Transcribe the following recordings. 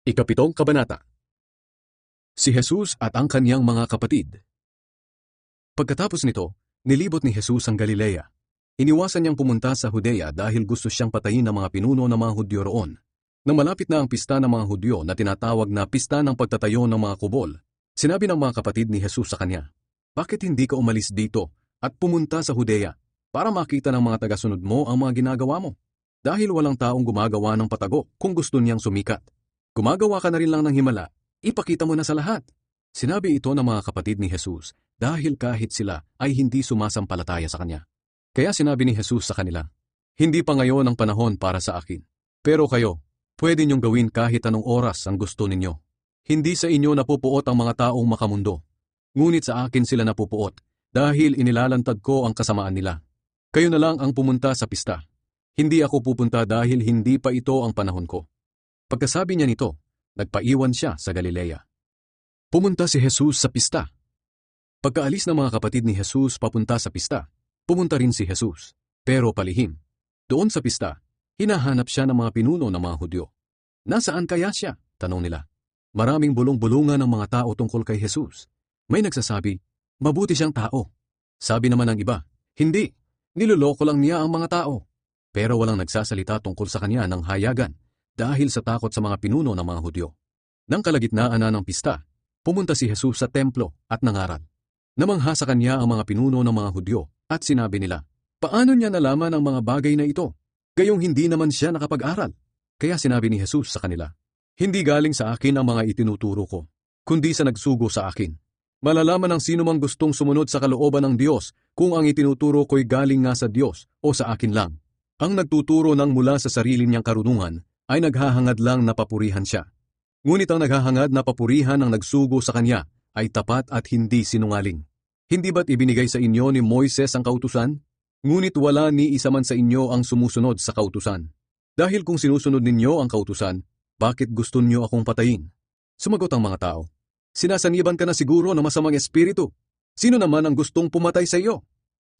Ikapitong kabanata. Si Jesus at ang kaniyang mga kapatid. Pagkatapos nito, nilibot ni Jesus ang Galilea. Iniwasan niyang pumunta sa Judea dahil gusto siyang patayin ng mga pinuno ng mga Hudyo roon. Nang malapit na ang pista ng mga Hudyo na tinatawag na pista ng pagtatayo ng mga kubol, sinabi ng mga kapatid ni Jesus sa kanya, "Bakit hindi ka umalis dito at pumunta sa Judea para makita ng mga tagasunod mo ang mga ginagawa mo? Dahil walang taong gumagawa ng patago kung gusto niyang sumikat. Gumagawa ka na rin lang ng himala, ipakita mo na sa lahat." Sinabi ito ng mga kapatid ni Jesus dahil kahit sila ay hindi sumasampalataya sa kanya. Kaya sinabi ni Jesus sa kanila, "Hindi pa ngayon ang panahon para sa akin. Pero kayo, pwede niyong gawin kahit anong oras ang gusto ninyo. Hindi sa inyo napupuot ang mga taong makamundo. Ngunit sa akin sila napupuot dahil inilalantad ko ang kasamaan nila. Kayo na lang ang pumunta sa pista. Hindi ako pupunta dahil hindi pa ito ang panahon ko." Pagkasabi niya nito, nagpaiwan siya sa Galilea. Pumunta si Jesus sa pista. Pagkaalis ng mga kapatid ni Jesus papunta sa pista, pumunta rin si Jesus, pero palihim. Doon sa pista, hinahanap siya ng mga pinuno ng mga Hudyo. "Nasaan kaya siya?" tanong nila. Maraming bulong-bulungan ng mga tao tungkol kay Jesus. May nagsasabi, "Mabuti siyang tao." Sabi naman ng iba, "Hindi, niloloko lang niya ang mga tao." Pero walang nagsasalita tungkol sa kanya ng hayagan dahil sa takot sa mga pinuno ng mga Hudyo. Nang kalagitnaan na ng pista, pumunta si Jesus sa templo at nangaral. Namangha sa kanya ang mga pinuno ng mga Hudyo at sinabi nila, "Paano niya nalaman ang mga bagay na ito? Gayong hindi naman siya nakapag-aral." Kaya sinabi ni Jesus sa kanila, "Hindi galing sa akin ang mga itinuturo ko, kundi sa nagsugo sa akin. Malalaman ng sino mang gustong sumunod sa kalooban ng Diyos kung ang itinuturo ko'y galing nga sa Diyos o sa akin lang. Ang nagtuturo ng mula sa sarili niyang karunungan ay naghahangad lang na papurihan siya. Ngunit ang naghahangad na papurihan ng nagsugo sa kanya ay tapat at hindi sinungaling. Hindi ba't ibinigay sa inyo ni Moises ang kautusan? Ngunit wala ni isa man sa inyo ang sumusunod sa kautusan. Dahil kung sinusunod ninyo ang kautusan, bakit gusto niyo akong patayin?" Sumagot ang mga tao, "Sinasaniban ka na siguro ng masamang espiritu. Sino naman ang gustong pumatay sa iyo?"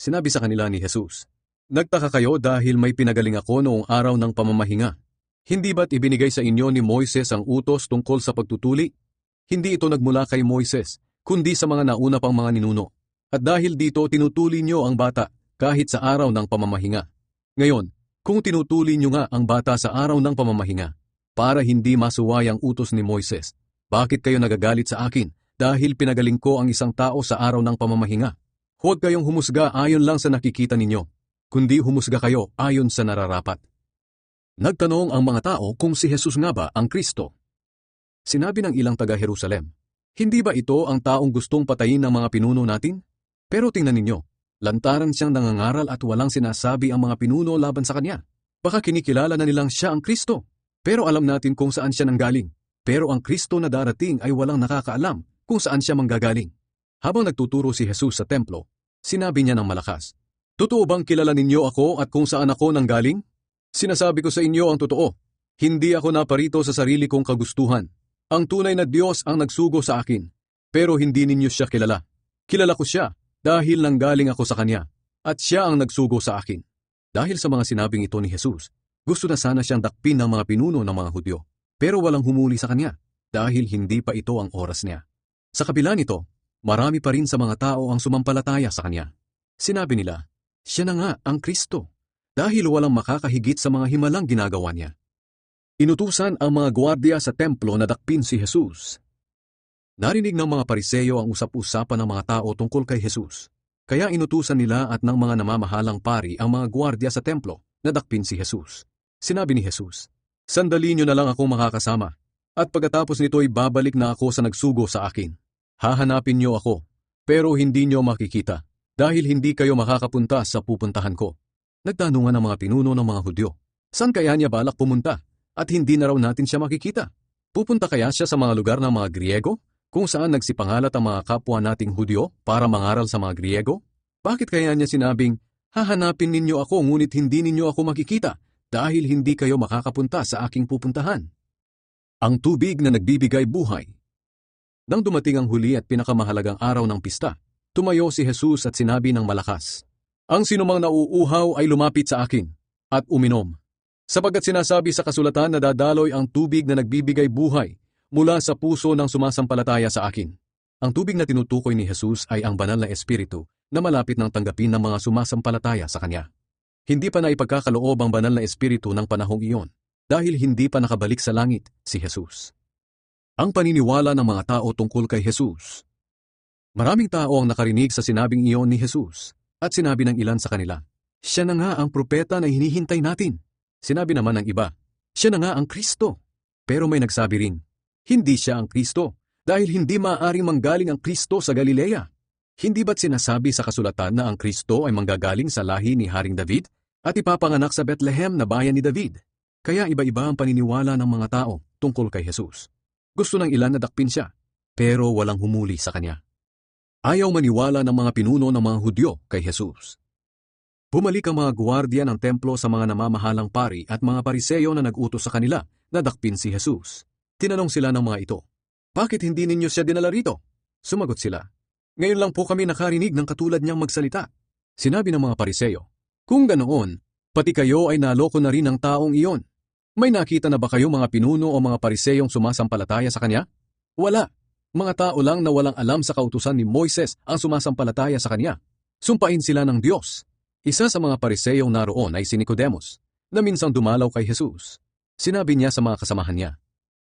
Sinabi sa kanila ni Jesus, "Nagtaka kayo dahil may pinagaling ako noong araw ng pamamahinga. Hindi ba't ibinigay sa inyo ni Moises ang utos tungkol sa pagtutuli? Hindi ito nagmula kay Moises, kundi sa mga nauna pang mga ninuno. At dahil dito tinutuli niyo ang bata kahit sa araw ng pamamahinga. Ngayon, kung tinutuli niyo nga ang bata sa araw ng pamamahinga, para hindi masuway ang utos ni Moises, bakit kayo nagagalit sa akin dahil pinagaling ko ang isang tao sa araw ng pamamahinga? Huwag kayong humusga ayon lang sa nakikita ninyo, kundi humusga kayo ayon sa nararapat." Nagtanong ang mga tao kung si Jesus nga ba ang Kristo. Sinabi ng ilang taga-Jerusalem, "Hindi ba ito ang taong gustong patayin ng mga pinuno natin? Pero tingnan ninyo, lantaran siyang nangangaral at walang sinasabi ang mga pinuno laban sa kanya. Baka kinikilala na nilang siya ang Kristo, pero alam natin kung saan siya nanggaling. Pero ang Kristo na darating ay walang nakakaalam kung saan siya manggagaling." Habang nagtuturo si Jesus sa templo, sinabi niya ng malakas, "Totoo bang kilala ninyo ako at kung saan ako nanggaling? Sinasabi ko sa inyo ang totoo, hindi ako naparito sa sarili kong kagustuhan. Ang tunay na Diyos ang nagsugo sa akin, pero hindi ninyo siya kilala. Kilala ko siya dahil nanggaling ako sa Kanya, at siya ang nagsugo sa akin." Dahil sa mga sinabing ito ni Jesus, gusto na sana siyang dakpin ng mga pinuno ng mga Hudyo, pero walang humuli sa Kanya dahil hindi pa ito ang oras niya. Sa kabila nito, marami pa rin sa mga tao ang sumampalataya sa Kanya. Sinabi nila, "Siya na nga ang Kristo," dahil walang makakahigit sa mga himalang ginagawa niya. Inutusan ang mga gwardiya sa templo na dakpin si Jesus. Narinig ng mga Pariseyo ang usap-usapan ng mga tao tungkol kay Jesus. Kaya inutusan nila at ng mga namamahalang pari ang mga gwardiya sa templo na dakpin si Jesus. Sinabi ni Jesus, "Sandali niyo na lang akong makakasama, at pagkatapos nito'y babalik na ako sa nagsugo sa akin. Hahanapin niyo ako, pero hindi niyo makikita, dahil hindi kayo makakapunta sa pupuntahan ko." Nagtanungan ng mga pinuno ng mga Hudyo, "Saan kaya niya balak pumunta? At hindi na raw natin siya makikita. Pupunta kaya siya sa mga lugar ng mga Griego, kung saan nagsipangalat ang mga kapwa nating Hudyo para mangaral sa mga Griego? Bakit kaya niya sinabing, 'Hahanapin ninyo ako ngunit hindi ninyo ako makikita dahil hindi kayo makakapunta sa aking pupuntahan?'" Ang tubig na nagbibigay buhay. Nang dumating ang huli at pinakamahalagang araw ng pista, tumayo si Jesus at sinabi ng malakas, "Ang sinumang nauuhaw ay lumapit sa akin at uminom. Sapagkat sinasabi sa kasulatan na dadaloy ang tubig na nagbibigay buhay mula sa puso ng sumasampalataya sa akin. Ang tubig na tinutukoy ni Jesus ay ang banal na espiritu na malapit ng tanggapin ng mga sumasampalataya sa Kanya. Hindi pa na ipagkakaloob ang banal na espiritu ng panahong iyon dahil hindi pa nakabalik sa langit si Jesus. Ang paniniwala ng mga tao tungkol kay Jesus. Maraming tao ang nakarinig sa sinabing iyon ni Jesus at sinabi ng ilan sa kanila, "Siya na nga ang propeta na hinihintay natin." Sinabi naman ng iba, "Siya na nga ang Kristo." Pero may nagsabi rin, "Hindi siya ang Kristo dahil hindi maaaring manggaling ang Kristo sa Galilea. Hindi ba't sinasabi sa kasulatan na ang Kristo ay manggagaling sa lahi ni Haring David at ipapanganak sa Bethlehem na bayan ni David?" Kaya iba-iba ang paniniwala ng mga tao tungkol kay Jesus. Gusto ng ilan na dakpin siya, pero walang humuli sa kanya. Ayaw maniwala ng mga pinuno ng mga Hudyo kay Jesus. Bumalik ang mga guwardiya ng templo sa mga namamahalang pari at mga pariseyo na nag-utos sa kanila na dakpin si Jesus. Tinanong sila ng mga ito, "Bakit hindi ninyo siya dinala rito?" Sumagot sila, "Ngayon lang po kami nakarinig ng katulad niyang magsalita." Sinabi ng mga pariseyo, "Kung ganoon, pati kayo ay naloko na rin ng taong iyon. May nakita na ba kayong mga pinuno o mga pariseyong sumasampalataya sa kanya? Wala. Mga tao lang na walang alam sa kautusan ni Moises ang sumasampalataya sa kanya. Sumpain sila ng Diyos." Isa sa mga pariseyong naroon ay si Nicodemos, na minsang dumalaw kay Jesus. Sinabi niya sa mga kasamahan niya,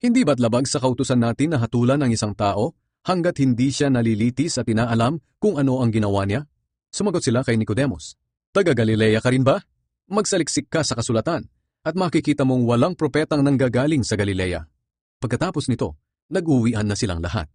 "Hindi ba't labag sa kautusan natin na hatulan ang isang tao hanggat hindi siya nalilitis at inaalam kung ano ang ginawa niya?" Sumagot sila kay Nicodemos, "Taga Galilea ka rin ba? Magsaliksik ka sa kasulatan at makikita mong walang propetang nanggagaling sa Galilea." Pagkatapos nito, nag-uwian na silang lahat.